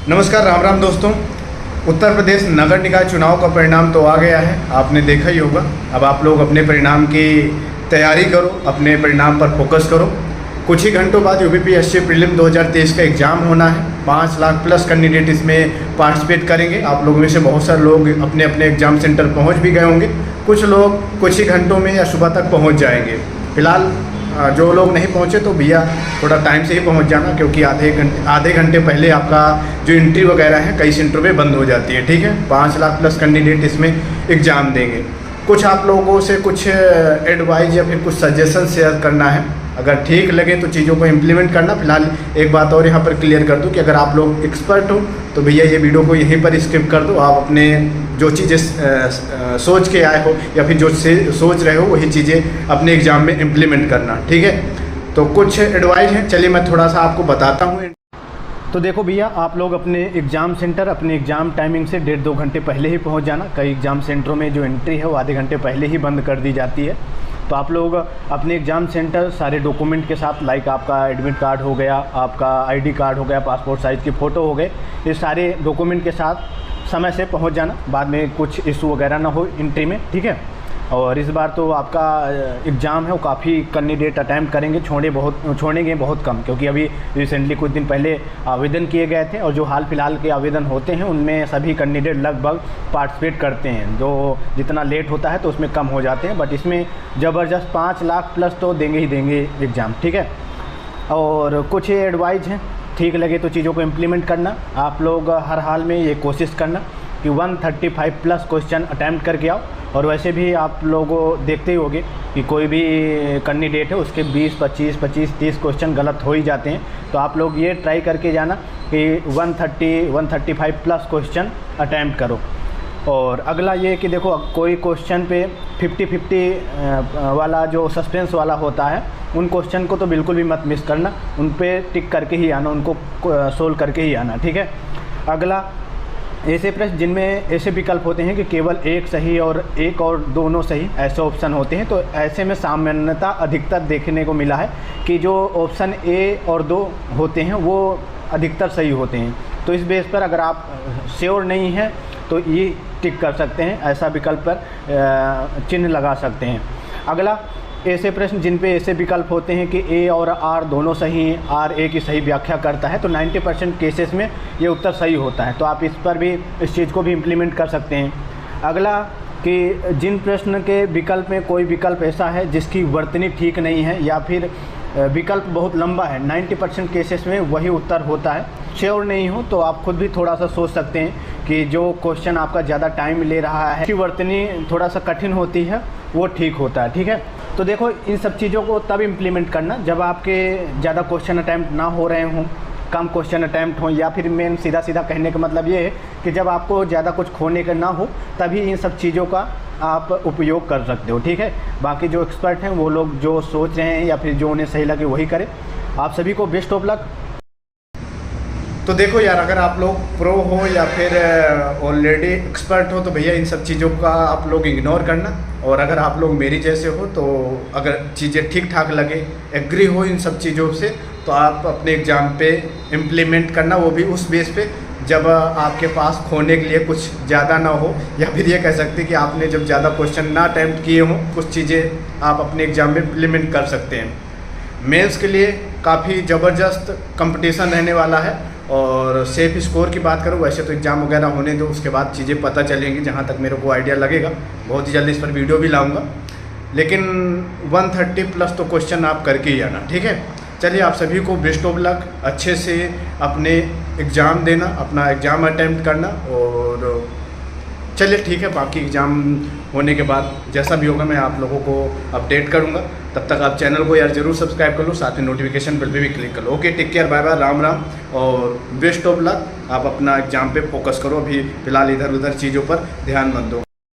नमस्कार, राम राम दोस्तों। उत्तर प्रदेश नगर निकाय चुनाव का परिणाम तो आ गया है, आपने देखा ही होगा। अब आप लोग अपने परिणाम की तैयारी करो, अपने परिणाम पर फोकस करो। कुछ ही घंटों बाद यूपीपीएससी प्रीलिम 2023 का एग्ज़ाम होना है। 5 लाख प्लस कैंडिडेट इसमें पार्टिसिपेट करेंगे। आप लोगों में से बहुत सारे लोग अपने अपने एग्ज़ाम सेंटर पहुंच भी गए होंगे। कुछ लोग कुछ ही घंटों में या सुबह तक पहुंच जाएंगे। फिलहाल जो लोग नहीं पहुंचे तो भैया थोड़ा टाइम से ही पहुंच जाना, क्योंकि आधे घंटे पहले आपका जो एंट्री वगैरह है कई सेंटरों पे बंद हो जाती है। ठीक है, 5 लाख प्लस कैंडिडेट इसमें एग्ज़ाम देंगे। कुछ आप लोगों से कुछ एडवाइस या फिर कुछ सजेशन शेयर करना है। अगर ठीक लगे तो चीज़ों को इम्प्लीमेंट करना। फिलहाल एक बात और यहाँ पर क्लियर कर दूँ कि अगर आप लोग एक्सपर्ट हो तो भैया ये वीडियो को यहीं पर स्किप कर दो। आप अपने जो चीज़ें सोच के आए हो या फिर जो सोच रहे हो वही चीज़ें अपने एग्ज़ाम में इम्प्लीमेंट करना। ठीक है, तो कुछ एडवाइस है, चलिए मैं थोड़ा सा आपको बताता हूँ। तो देखो भैया, आप लोग अपने एग्ज़ाम सेंटर अपने एग्ज़ाम टाइमिंग से 1.5-2 घंटे पहले ही पहुंच जाना। कई एग्ज़ाम सेंटरों में जो एंट्री है वो आधे घंटे पहले ही बंद कर दी जाती है। तो आप लोग अपने एग्ज़ाम सेंटर सारे डॉक्यूमेंट के साथ, लाइक आपका एडमिट कार्ड हो गया, आपका आईडी कार्ड हो गया, पासपोर्ट साइज़ की फ़ोटो हो गए, ये सारे डॉक्यूमेंट के साथ समय से पहुंच जाना। बाद में कुछ इशू वगैरह ना हो एंट्री में। ठीक है, और इस बार तो आपका एग्ज़ाम है वो काफ़ी कैंडिडेट अटैम्प्ट करेंगे, छोड़ेंगे बहुत कम, क्योंकि अभी रिसेंटली कुछ दिन पहले आवेदन किए गए थे और जो हाल फिलहाल के आवेदन होते हैं उनमें सभी कैंडिडेट लगभग पार्टिसिपेट करते हैं। जो जितना लेट होता है तो उसमें कम हो जाते हैं, बट इसमें ज़बरदस्त 5 लाख प्लस तो देंगे ही देंगे एग्ज़ाम। ठीक है, और कुछ एडवाइस हैं, ठीक लगे तो चीज़ों को इम्प्लीमेंट करना। आप लोग हर हाल में ये कोशिश करना कि 135 प्लस क्वेश्चन अटैम्प्ट करके आओ। और वैसे भी आप लोगों देखते ही होंगे कि कोई भी कैंडिडेट है उसके 20, 25, 30 क्वेश्चन गलत हो ही जाते हैं। तो आप लोग ये ट्राई करके जाना कि 135 प्लस क्वेश्चन अटैम्प्ट करो। और अगला ये कि देखो, कोई क्वेश्चन पे 50-50 वाला जो सस्पेंस वाला होता है उन क्वेश्चन को तो बिल्कुल भी मत मिस करना। उन पे टिक करके ही आना, उनको सोल्व करके ही आना। ठीक है, अगला ऐसे प्रश्न जिनमें ऐसे विकल्प होते हैं कि केवल एक सही और एक और दोनों सही ऐसे ऑप्शन होते हैं, तो ऐसे में सामान्यता अधिकतर देखने को मिला है कि जो ऑप्शन ए और 2 होते हैं वो अधिकतर सही होते हैं। तो इस बेस पर अगर आप श्योर नहीं हैं तो ये टिक कर सकते हैं, ऐसा विकल्प पर चिन्ह लगा सकते हैं। अगला ऐसे प्रश्न जिन पे ऐसे विकल्प होते हैं कि ए और आर दोनों सही हैं, आर ए की सही व्याख्या करता है, तो 90% केसेस में ये उत्तर सही होता है। तो आप इस पर भी, इस चीज़ को भी इम्प्लीमेंट कर सकते हैं। अगला कि जिन प्रश्न के विकल्प में कोई विकल्प ऐसा है जिसकी वर्तनी ठीक नहीं है या फिर विकल्प बहुत लंबा है, 90% केसेस में वही उत्तर होता है। श्योर नहीं हो तो आप खुद भी थोड़ा सा सोच सकते हैं कि जो क्वेश्चन आपका ज़्यादा टाइम ले रहा है, उसकी वर्तनी थोड़ा सा कठिन होती है, वो ठीक होता है। ठीक है, तो देखो इन सब चीज़ों को तब इम्प्लीमेंट करना जब आपके ज़्यादा क्वेश्चन अटैम्प्ट ना हो रहे हों, कम क्वेश्चन अटैम्प्ट हों, या फिर मेन सीधा कहने का मतलब ये है कि जब आपको ज़्यादा कुछ खोने का ना हो, तभी इन सब चीज़ों का आप उपयोग कर सकते हो। ठीक है, बाकी जो एक्सपर्ट हैं वो लोग जो सोच रहे हैं या फिर जो उन्हें सही लगे वही करें। आप सभी को बेस्ट ऑफ लक। तो देखो यार, अगर आप लोग प्रो हो या फिर ऑलरेडी एक्सपर्ट हो तो भैया इन सब चीज़ों का आप लोग इग्नोर करना। और अगर आप लोग मेरी जैसे हो तो अगर चीज़ें ठीक ठाक लगे, एग्री हो इन सब चीज़ों से, तो आप अपने एग्ज़ाम पे इम्प्लीमेंट करना। वो भी उस बेस पे जब आपके पास खोने के लिए कुछ ज़्यादा ना हो, या फिर ये कह सकते हैं कि आपने जब ज़्यादा क्वेश्चन ना अटैम्प्ट किए हों, कुछ चीज़ें आप अपने एग्ज़ाम में इम्प्लीमेंट कर सकते हैं। मेंस के लिए काफ़ी ज़बरदस्त कंपटीशन रहने वाला है। और सेफ स्कोर की बात करूँ, वैसे तो एग्ज़ाम वगैरह होने दो, उसके बाद चीज़ें पता चलेंगी। जहाँ तक मेरे को आइडिया लगेगा बहुत ही जल्दी इस पर वीडियो भी लाऊंगा, लेकिन 130 प्लस तो क्वेश्चन आप करके ही आना। ठीक है, चलिए आप सभी को बेस्ट ऑफ लक। अच्छे से अपने एग्ज़ाम देना, अपना एग्ज़ाम अटैम्प्ट करना। और चलिए ठीक है, बाकी एग्ज़ाम होने के बाद जैसा भी होगा मैं आप लोगों को अपडेट करूंगा। तब तक आप चैनल को यार ज़रूर सब्सक्राइब कर लो, साथ में नोटिफिकेशन बेल पे भी क्लिक कर लो। Okay, take care, bye bye, Ram Ram और बेस्ट ऑफ लक। आप अपना एग्ज़ाम पे फोकस करो, अभी फ़िलहाल इधर उधर चीज़ों पर ध्यान मत दो।